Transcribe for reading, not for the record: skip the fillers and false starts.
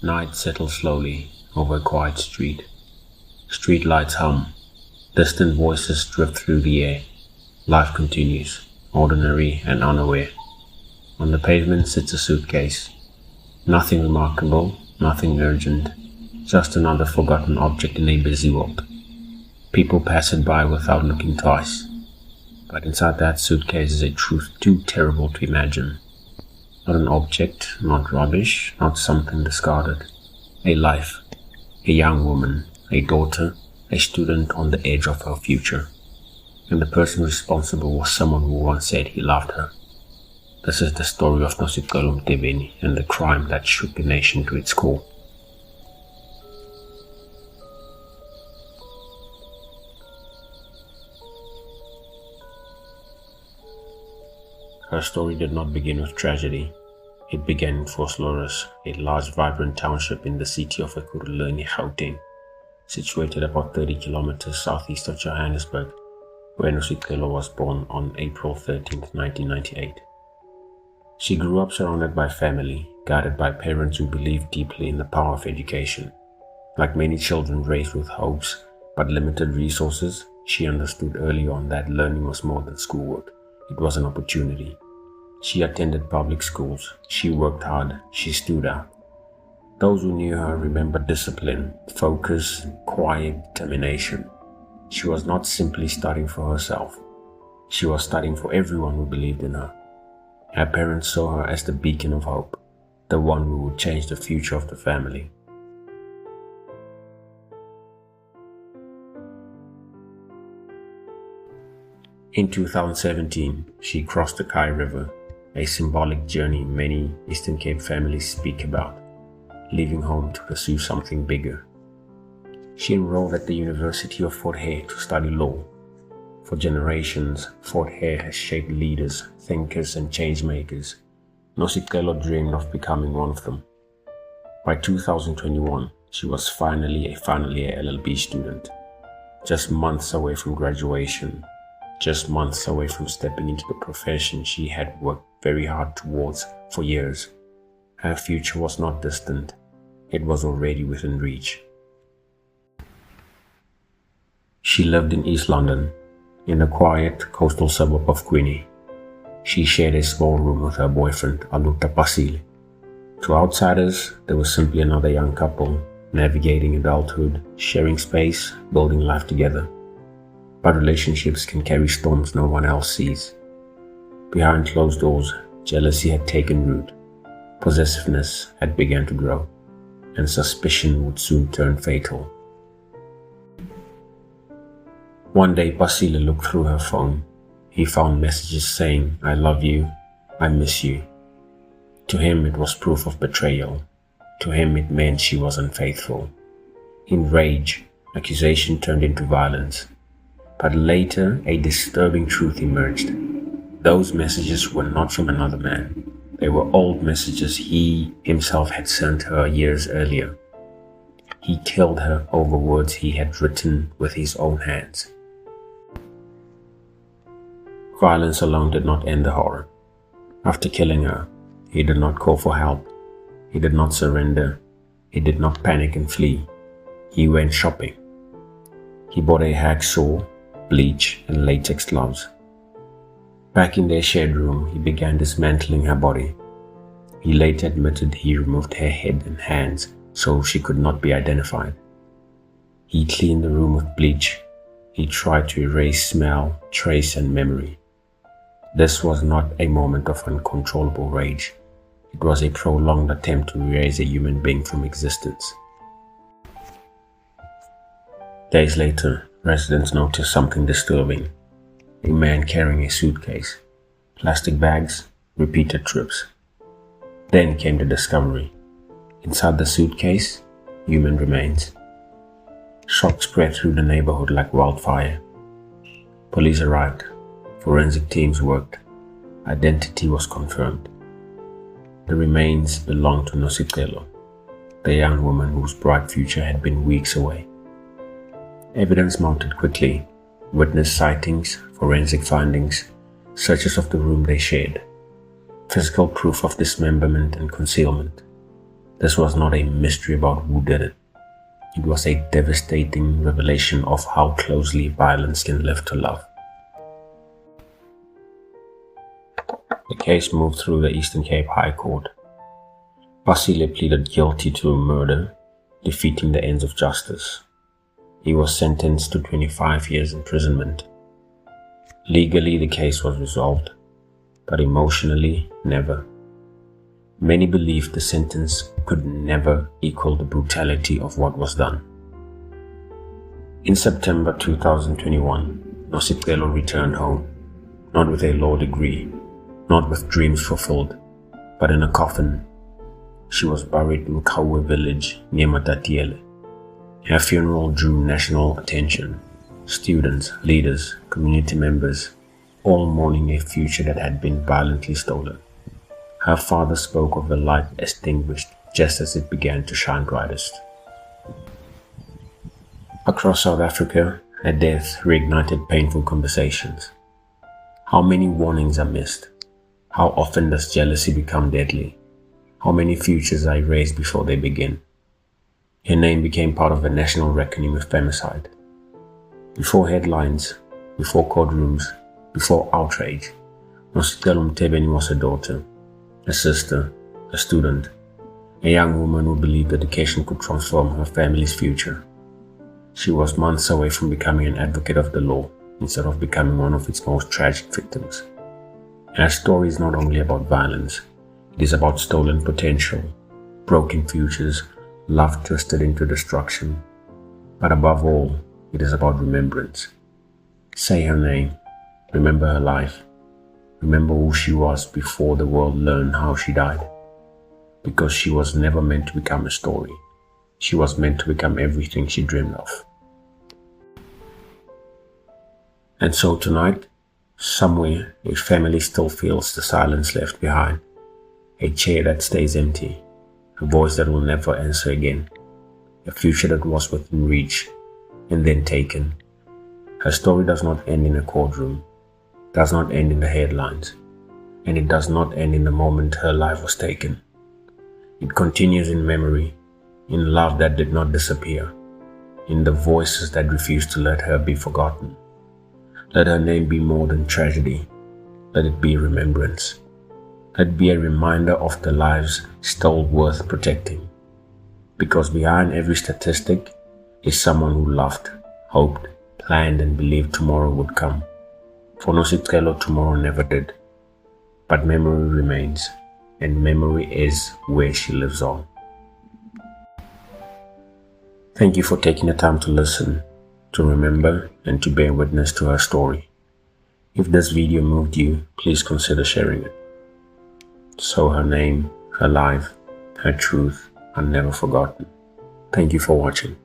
Night settles slowly over a quiet street. Street lights hum. Distant voices drift through the air. Life continues, ordinary and unaware. On the pavement sits a suitcase. Nothing remarkable, nothing urgent, just another forgotten object in a busy world. People pass it by without looking twice. But inside that suitcase is a truth too terrible to imagine. Not an object, not rubbish, not something discarded. A life, a young woman, a daughter, a student on the edge of her future. And the person responsible was someone who once said he loved her. This is the story of Nosicelo Mtebeni and the crime that shook the nation to its core. Her story did not begin with tragedy. It began in Vosloorus, a large vibrant township in the city of Ekurhuleni, Gauteng, situated about 30 kilometers southeast of Johannesburg, where Nosicelo was born on April 13, 1998. She grew up surrounded by family, guided by parents who believed deeply in the power of education. Like many children raised with hopes but limited resources, she understood early on that learning was more than schoolwork. It was an opportunity. She attended public schools. She worked hard. She stood out. Those who knew her remembered discipline, focus, quiet determination. She was not simply studying for herself. She was studying for everyone who believed in her. Her parents saw her as the beacon of hope, the one who would change the future of the family. In 2017, she crossed the Kai River, a symbolic journey many Eastern Cape families speak about, leaving home to pursue something bigger. She enrolled at the University of Fort Hare to study law. For generations, Fort Hare has shaped leaders, thinkers and changemakers. Nosicelo dreamed of becoming one of them. By 2021, she was finally a final year LLB student, just months away from graduation. Just months away from stepping into the profession she had worked very hard towards for years. Her future was not distant. It was already within reach. She lived in East London, in the quiet coastal suburb of Queenie. She shared a small room with her boyfriend, Aluta Pasile. To outsiders, they were simply another young couple, navigating adulthood, sharing space, building life together. But relationships can carry storms no one else sees. Behind closed doors, jealousy had taken root, possessiveness had begun to grow, and suspicion would soon turn fatal. One day Pasile looked through her phone. He found messages saying, "I love you, I miss you." To him it was proof of betrayal. To him it meant she was unfaithful. In rage, accusation turned into violence. But later, a disturbing truth emerged. Those messages were not from another man. They were old messages he himself had sent her years earlier. He killed her over words he had written with his own hands. Violence alone did not end the horror. After killing her, he did not call for help. He did not surrender. He did not panic and flee. He went shopping. He bought a hacksaw, bleach and latex gloves. Back in their shared room, he began dismantling her body. He later admitted he removed her head and hands so she could not be identified. He cleaned the room with bleach. He tried to erase smell, trace and memory. This was not a moment of uncontrollable rage. It was a prolonged attempt to erase a human being from existence. Days later, residents noticed something disturbing. A man carrying a suitcase, plastic bags, repeated trips. Then came the discovery. Inside the suitcase, human remains. Shock spread through the neighborhood like wildfire. Police arrived. Forensic teams worked. Identity was confirmed. The remains belonged to Nosicelo, the young woman whose bright future had been weeks away. Evidence mounted quickly. Witness sightings, forensic findings, searches of the room they shared, physical proof of dismemberment and concealment. This was not a mystery about who did it. It was a devastating revelation of how closely violence can live to love. The case moved through the Eastern Cape High Court. Basile pleaded guilty to murder, defeating the ends of justice. He was sentenced to 25 years imprisonment. Legally, the case was resolved, but emotionally, never. Many believed the sentence could never equal the brutality of what was done. In September 2021, Nosicelo returned home, not with a law degree, not with dreams fulfilled, but in a coffin. She was buried in Kawe village near Matatiele. Her funeral drew national attention. Students, leaders, community members, all mourning a future that had been violently stolen. Her father spoke of the light extinguished just as it began to shine brightest. Across South Africa, her death reignited painful conversations. How many warnings are missed? How often does jealousy become deadly? How many futures are erased before they begin? Her name became part of a national reckoning with femicide. Before headlines, before courtrooms, before outrage, Nosicelo Mtebeni was a daughter, a sister, a student, a young woman who believed education could transform her family's future. She was months away from becoming an advocate of the law instead of becoming one of its most tragic victims. Her story is not only about violence, it is about stolen potential, broken futures, love twisted into destruction. But above all, it is about remembrance. Say her name, remember her life, remember who she was before the world learned how she died. Because she was never meant to become a story. She was meant to become everything she dreamed of. And so tonight, somewhere, a family still feels the silence left behind. A chair that stays empty. A voice that will never answer again. A future that was within reach and then taken. Her story does not end in a courtroom. Does not end in the headlines. And it does not end in the moment her life was taken. It continues in memory, in love that did not disappear, in the voices that refused to let her be forgotten. Let her name be more than tragedy. Let it be remembrance. Let it be a reminder of the lives still worth protecting. Because behind every statistic is someone who loved, hoped, planned and believed tomorrow would come. For Nosicelo, tomorrow never did. But memory remains, and memory is where she lives on. Thank you for taking the time to listen, to remember, and to bear witness to her story. If this video moved you, please consider sharing it. So her name, her life, her truth are never forgotten. Thank you for watching.